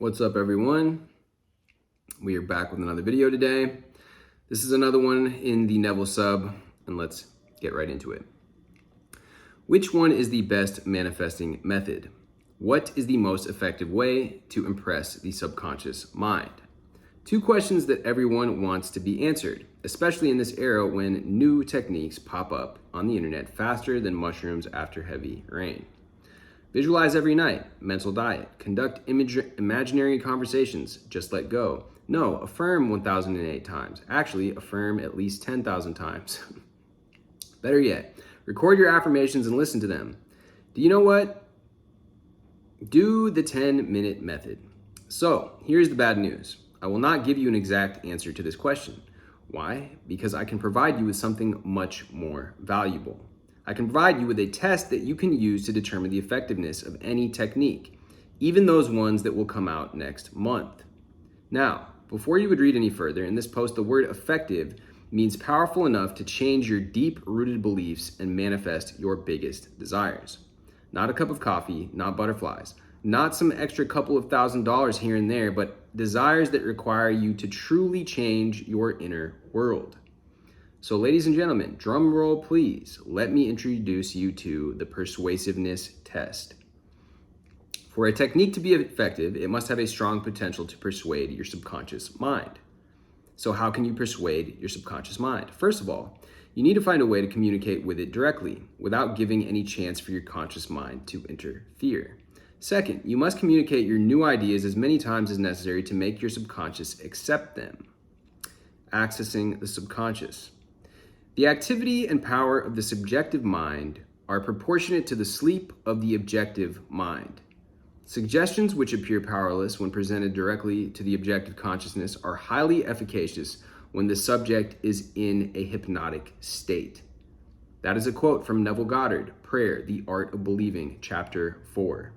What's up, everyone? We are back with another video today. This is another one in the Neville sub, and let's get right into it. Which one is the best manifesting method? What is the most effective way to impress the subconscious mind? Two questions that everyone wants to be answered, especially in this era when new techniques pop up on the internet faster than mushrooms after heavy rain. Visualize every night, mental diet, conduct imaginary conversations, just let go. No, affirm 1,008 times. Actually, affirm at least 10,000 times. Better yet, record your affirmations and listen to them. Do you know what? Do the 10-minute method. So, here's the bad news. I will not give you an exact answer to this question. Why? Because I can provide you with something much more valuable. I can provide you with a test that you can use to determine the effectiveness of any technique, even those ones that will come out next month. Now, before you would read any further, in this post, the word effective means powerful enough to change your deep-rooted beliefs and manifest your biggest desires. Not a cup of coffee, not butterflies, not some extra couple of $1,000s here and there, but desires that require you to truly change your inner world. So ladies and gentlemen, drum roll please, let me introduce you to the persuasiveness test. For a technique to be effective, it must have a strong potential to persuade your subconscious mind. So how can you persuade your subconscious mind? First of all, you need to find a way to communicate with it directly without giving any chance for your conscious mind to interfere. Second, you must communicate your new ideas as many times as necessary to make your subconscious accept them. Accessing the subconscious. The activity and power of the subjective mind are proportionate to the sleep of the objective mind. Suggestions which appear powerless when presented directly to the objective consciousness are highly efficacious when the subject is in a hypnotic state. That is a quote from Neville Goddard, Prayer, the Art of Believing, Chapter 4.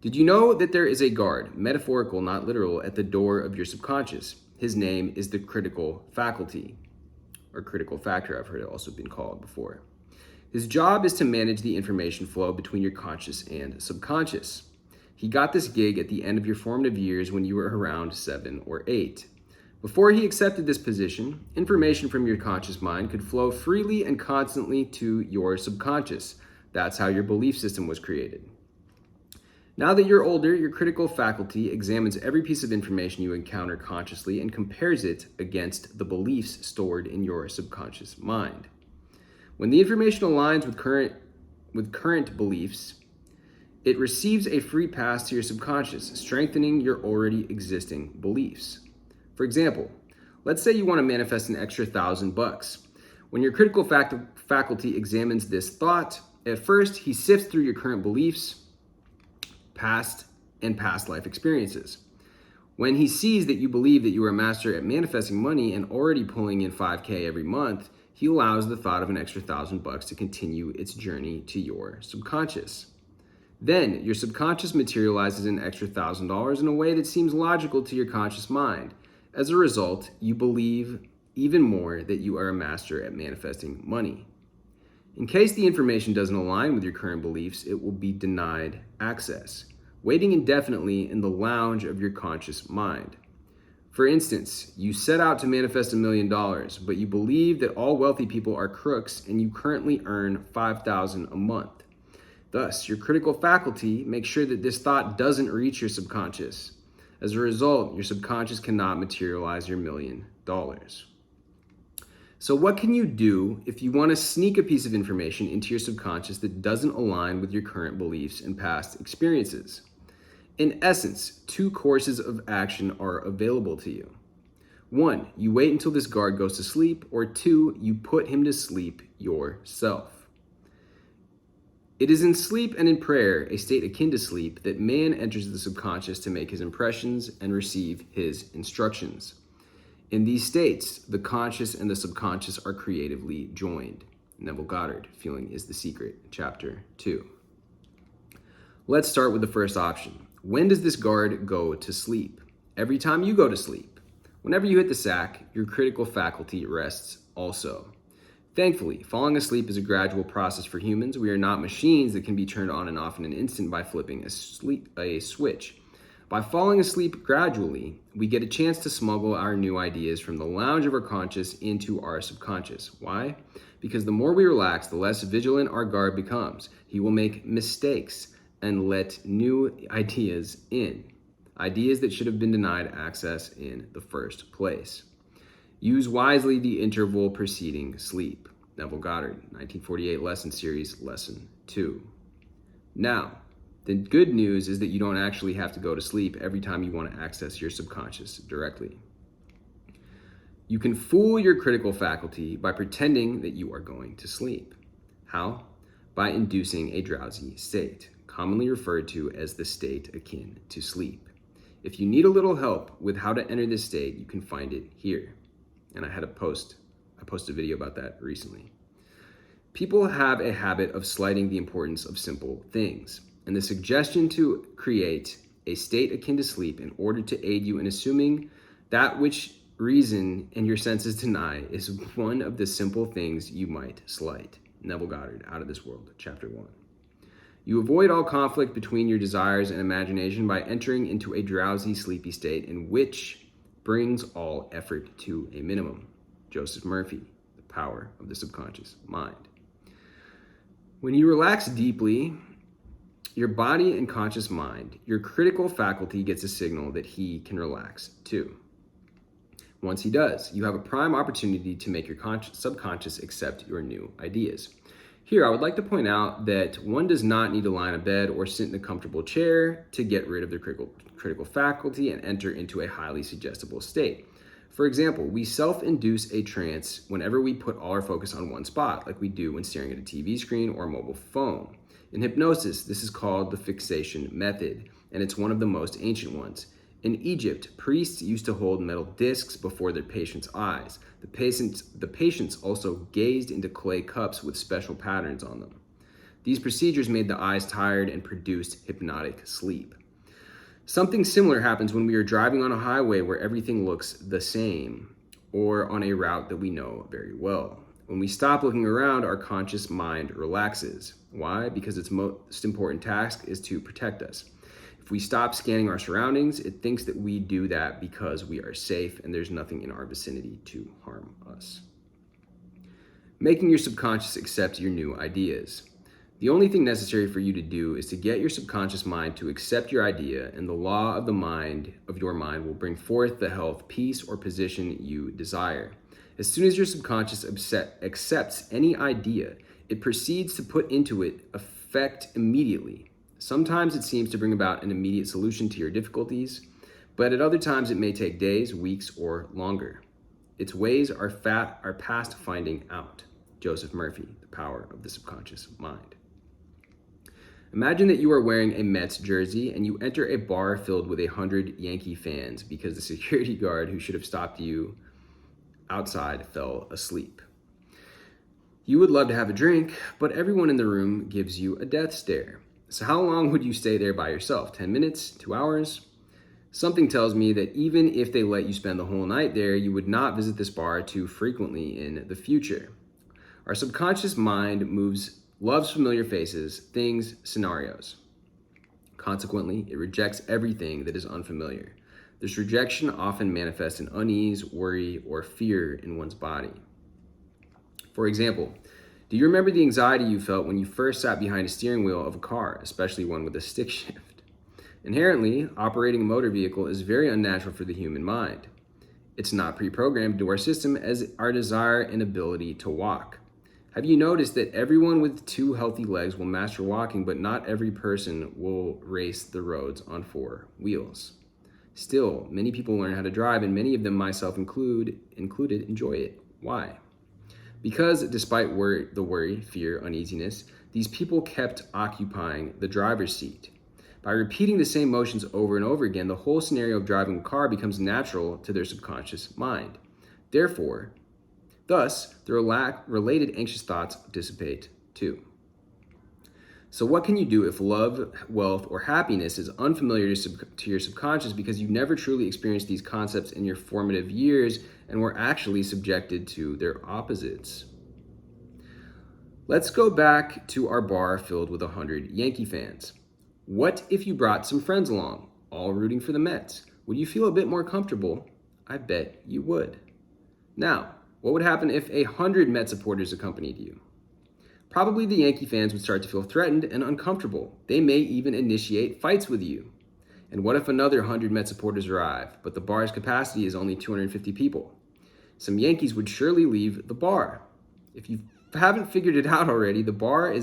Did you know that there is a guard, metaphorical, not literal, at the door of your subconscious? His name is the critical faculty. Or critical factor, I've heard it also been called before. His job is to manage the information flow between your conscious and subconscious. He got this gig at the end of your formative years when you were around 7 or 8. Before he accepted this position, information from your conscious mind could flow freely and constantly to your subconscious. That's how your belief system was created. Now that you're older, your critical faculty examines every piece of information you encounter consciously and compares it against the beliefs stored in your subconscious mind. When the information aligns with current beliefs, it receives a free pass to your subconscious, strengthening your already existing beliefs. For example, let's say you want to manifest an extra $1,000. When your critical faculty examines this thought, at first he sifts through your current beliefs, past life experiences. When he sees that you believe that you are a master at manifesting money and already pulling in $5,000 every month, he allows the thought of an extra $1,000 to continue its journey to your subconscious. Then your subconscious materializes an extra $1,000 in a way that seems logical to your conscious mind. As a result, you believe even more that you are a master at manifesting money. In case the information doesn't align with your current beliefs, it will be denied access, waiting indefinitely in the lounge of your conscious mind. For instance, you set out to manifest $1 million, but you believe that all wealthy people are crooks and you currently earn $5,000 a month. Thus, your critical faculty makes sure that this thought doesn't reach your subconscious. As a result, your subconscious cannot materialize your $1 million. So what can you do if you want to sneak a piece of information into your subconscious that doesn't align with your current beliefs and past experiences? In essence, two courses of action are available to you. 1, you wait until this guard goes to sleep, or 2, you put him to sleep yourself. It is in sleep and in prayer, a state akin to sleep, that man enters the subconscious to make his impressions and receive his instructions. In these states, the conscious and the subconscious are creatively joined. Neville Goddard, Feeling is the Secret, Chapter 2. Let's start with the first option. When does this guard go to sleep? Every time you go to sleep. Whenever you hit the sack, your critical faculty rests also. Thankfully, falling asleep is a gradual process for humans. We are not machines that can be turned on and off in an instant by flipping a switch. By falling asleep gradually, we get a chance to smuggle our new ideas from the lounge of our conscious into our subconscious. Why? Because the more we relax, the less vigilant our guard becomes. He will make mistakes and let new ideas in. Ideas that should have been denied access in the first place. Use wisely the interval preceding sleep. Neville Goddard, 1948 Lesson Series, Lesson 2. Now, the good news is that you don't actually have to go to sleep every time you want to access your subconscious directly. You can fool your critical faculty by pretending that you are going to sleep. How? By inducing a drowsy state, commonly referred to as the state akin to sleep. If you need a little help with how to enter this state, you can find it here. And I posted a video about that recently. People have a habit of slighting the importance of simple things. And the suggestion to create a state akin to sleep in order to aid you in assuming that which reason and your senses deny is one of the simple things you might slight. Neville Goddard, Out of This World, Chapter 1. You avoid all conflict between your desires and imagination by entering into a drowsy, sleepy state in which brings all effort to a minimum. Joseph Murphy, The Power of the Subconscious Mind. When you relax deeply, your body and conscious mind, your critical faculty gets a signal that he can relax too. Once he does, you have a prime opportunity to make your subconscious accept your new ideas. Here, I would like to point out that one does not need to lie in a bed or sit in a comfortable chair to get rid of their critical faculty and enter into a highly suggestible state. For example, we self-induce a trance whenever we put all our focus on one spot, like we do when staring at a TV screen or a mobile phone. In hypnosis, this is called the Fixation Method, and it's one of the most ancient ones. In Egypt, priests used to hold metal discs before their patients' eyes. The patients also gazed into clay cups with special patterns on them. These procedures made the eyes tired and produced hypnotic sleep. Something similar happens when we are driving on a highway where everything looks the same, or on a route that we know very well. When we stop looking around, our conscious mind relaxes. Why? Because its most important task is to protect us. If we stop scanning our surroundings, it thinks that we do that because we are safe and there's nothing in our vicinity to harm us. Making your subconscious accept your new ideas. The only thing necessary for you to do is to get your subconscious mind to accept your idea, and the law of your mind will bring forth the health, peace, or position you desire. As soon as your subconscious accepts any idea, it proceeds to put into it effect immediately. Sometimes it seems to bring about an immediate solution to your difficulties, but at other times it may take days, weeks, or longer. Its ways are past finding out. Joseph Murphy, The Power of the Subconscious Mind. Imagine that you are wearing a Mets jersey and you enter a bar filled with 100 Yankee fans because the security guard who should have stopped you outside fell asleep. You would love to have a drink, but everyone in the room gives you a death stare. So how long would you stay there by yourself? 10 minutes? 2 hours? Something tells me that even if they let you spend the whole night there, you would not visit this bar too frequently in the future. Our subconscious mind loves familiar faces, things, scenarios. Consequently, it rejects everything that is unfamiliar. This rejection often manifests in unease, worry, or fear in one's body. For example, do you remember the anxiety you felt when you first sat behind a steering wheel of a car, especially one with a stick shift? Inherently, operating a motor vehicle is very unnatural for the human mind. It's not pre-programmed into our system as our desire and ability to walk. Have you noticed that everyone with 2 healthy legs will master walking, but not every person will race the roads on 4 wheels? Still, many people learn how to drive, and many of them, myself included, enjoy it. Why? Because despite the worry, fear, uneasiness, these people kept occupying the driver's seat. By repeating the same motions over and over again, the whole scenario of driving a car becomes natural to their subconscious mind. Thus, the related anxious thoughts dissipate too. So what can you do if love, wealth, or happiness is unfamiliar to your subconscious because you never truly experienced these concepts in your formative years and were actually subjected to their opposites? Let's go back to our bar filled with 100 Yankee fans. What if you brought some friends along? all rooting for the Mets. Would you feel a bit more comfortable? I bet you would. Now, what would happen if 100 Met supporters accompanied you? Probably the Yankee fans would start to feel threatened and uncomfortable. They may even initiate fights with you. And what if another 100 Met supporters arrive, but the bar's capacity is only 250 people? Some Yankees would surely leave the bar. If you haven't figured it out already, the bar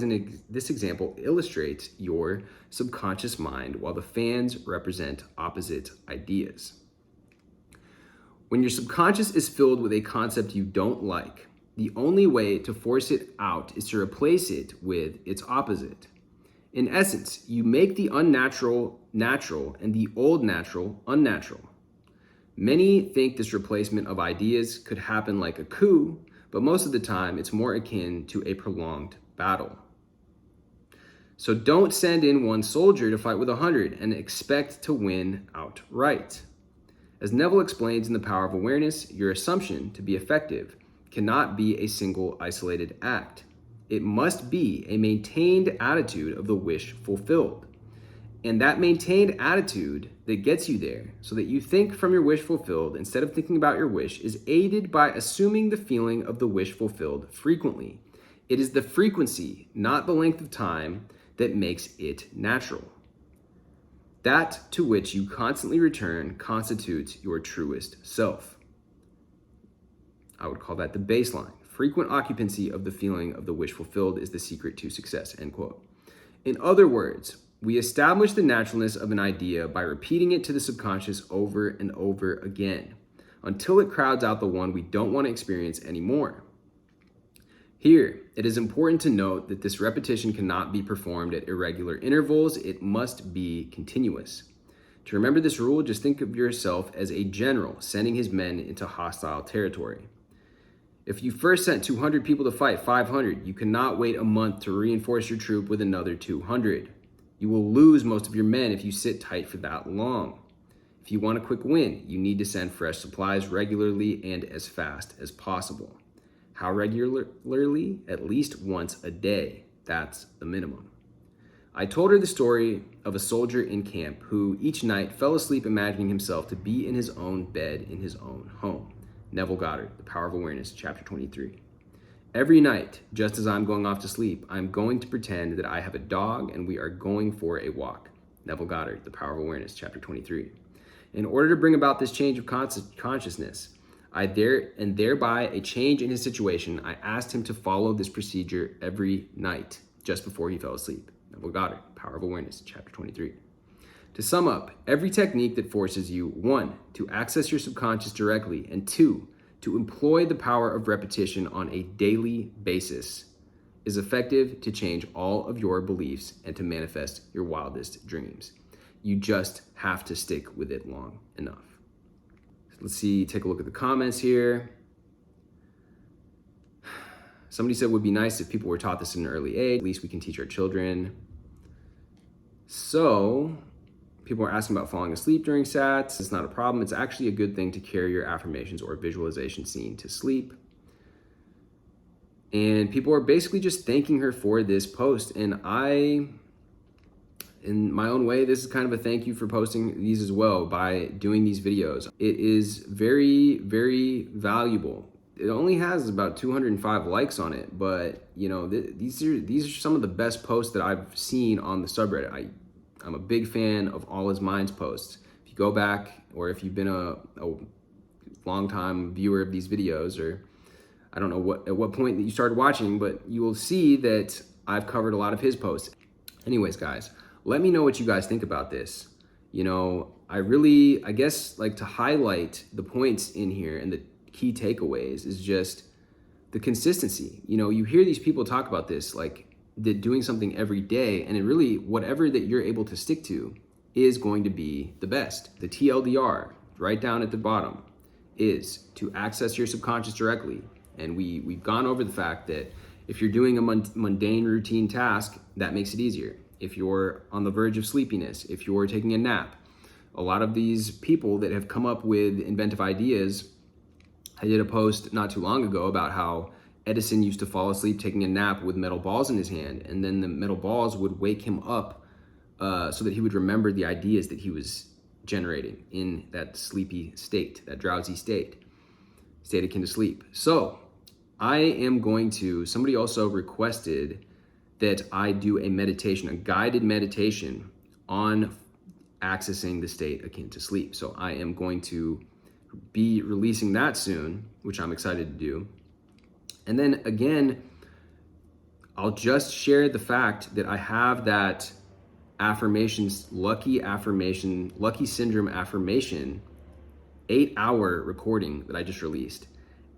this example illustrates your subconscious mind, while the fans represent opposite ideas. When your subconscious is filled with a concept you don't like, the only way to force it out is to replace it with its opposite. In essence, you make the unnatural natural and the old natural unnatural. Many think this replacement of ideas could happen like a coup, but most of the time it's more akin to a prolonged battle. So don't send in one soldier to fight with 100 and expect to win outright. As Neville explains in The Power of Awareness, your assumption to be effective cannot be a single isolated act. It must be a maintained attitude of the wish fulfilled. And that maintained attitude that gets you there, so that you think from your wish fulfilled instead of thinking about your wish, is aided by assuming the feeling of the wish fulfilled frequently. It is the frequency, not the length of time, that makes it natural. That to which you constantly return constitutes your truest self. I would call that the baseline. Frequent occupancy of the feeling of the wish fulfilled is the secret to success, end quote. In other words, we establish the naturalness of an idea by repeating it to the subconscious over and over again, until it crowds out the one we don't want to experience anymore. Here, it is important to note that this repetition cannot be performed at irregular intervals. It must be continuous. To remember this rule, just think of yourself as a general sending his men into hostile territory. If you first sent 200 people to fight 500, you cannot wait a month to reinforce your troop with another 200. You will lose most of your men if you sit tight for that long. If you want a quick win, you need to send fresh supplies regularly and as fast as possible. How regularly? At least once a day. That's the minimum. I told her the story of a soldier in camp who each night fell asleep imagining himself to be in his own bed in his own home. Neville Goddard, The Power of Awareness, chapter 23. Every night, just as I'm going off to sleep, I'm going to pretend that I have a dog and we are going for a walk. Neville Goddard, The Power of Awareness, chapter 23. In order to bring about this change of consciousness, and thereby a change in his situation, I asked him to follow this procedure every night, just before he fell asleep. Neville Goddard, Power of Awareness, chapter 23. To sum up, every technique that forces you, 1, to access your subconscious directly, and 2, to employ the power of repetition on a daily basis, is effective to change all of your beliefs and to manifest your wildest dreams. You just have to stick with it long enough. Let's see, take a look at the comments here. Somebody said it would be nice if people were taught this at an early age. At least we can teach our children. So, people are asking about falling asleep during sats. It's not a problem. It's actually a good thing to carry your affirmations or visualization scene to sleep. And people are basically just thanking her for this post. And I, in my own way, this is kind of a thank you for posting these as well by doing these videos. It is very, very valuable. It only has about 205 likes on it, but you know, these are some of the best posts that I've seen on the subreddit. I'm a big fan of All His Mind's posts. If you go back, or if you've been a long time viewer of these videos, or I don't know at what point that you started watching, but you will see that I've covered a lot of his posts. Anyways, guys, let me know what you guys think about this. You know, I guess like to highlight the points in here and the key takeaways is just the consistency. You know, you hear these people talk about this, like doing something every day, and it really, whatever that you're able to stick to is going to be the best. The TLDR, right down at the bottom, is to access your subconscious directly. And we've gone over the fact that if you're doing a mundane routine task, that makes it easier. If you're on the verge of sleepiness, if you're taking a nap, a lot of these people that have come up with inventive ideas, I did a post not too long ago about how Edison used to fall asleep taking a nap with metal balls in his hand, and then the metal balls would wake him up so that he would remember the ideas that he was generating in that sleepy state, that drowsy state akin to sleep. So I am going to, somebody also requested that I do a meditation, a guided meditation on accessing the state akin to sleep. So I am going to be releasing that soon, which I'm excited to do. And then again, I'll just share the fact that I have that lucky syndrome affirmation 8-hour recording that I just released.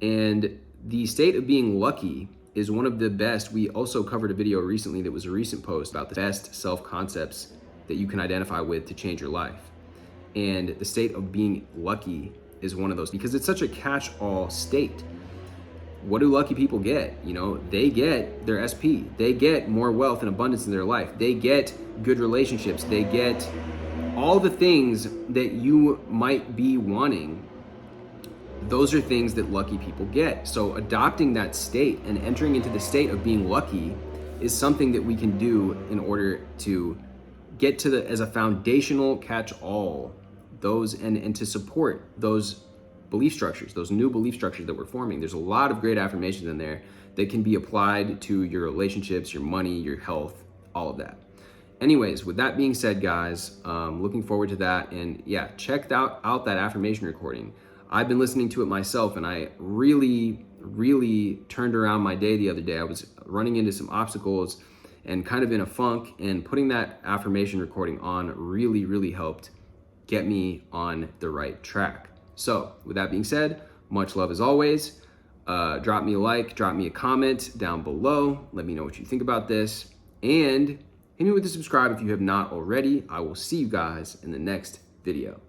And the state of being lucky is one of the best. We also covered a video recently that was a recent post about the best self-concepts that you can identify with to change your life. And the state of being lucky is one of those because it's such a catch-all state. What do lucky people get? You know, they get their SP. They get more wealth and abundance in their life. They get good relationships. They get all the things that you might be wanting. Those are things that lucky people get. So adopting that state and entering into the state of being lucky is something that we can do in order to get to as a foundational catch-all, those and to support those belief structures, those new belief structures that we're forming. There's a lot of great affirmations in there that can be applied to your relationships, your money, your health, all of that. Anyways, with that being said, guys, looking forward to that. And yeah, check out that affirmation recording. I've been listening to it myself, and I really turned around my day the other day. I was running into some obstacles and kind of in a funk, and putting that affirmation recording on really helped get me on the right track. So with that being said, much love as always. Drop me a like, drop me a comment down below. Let me know what you think about this. And hit me with the subscribe if you have not already. I will see you guys in the next video.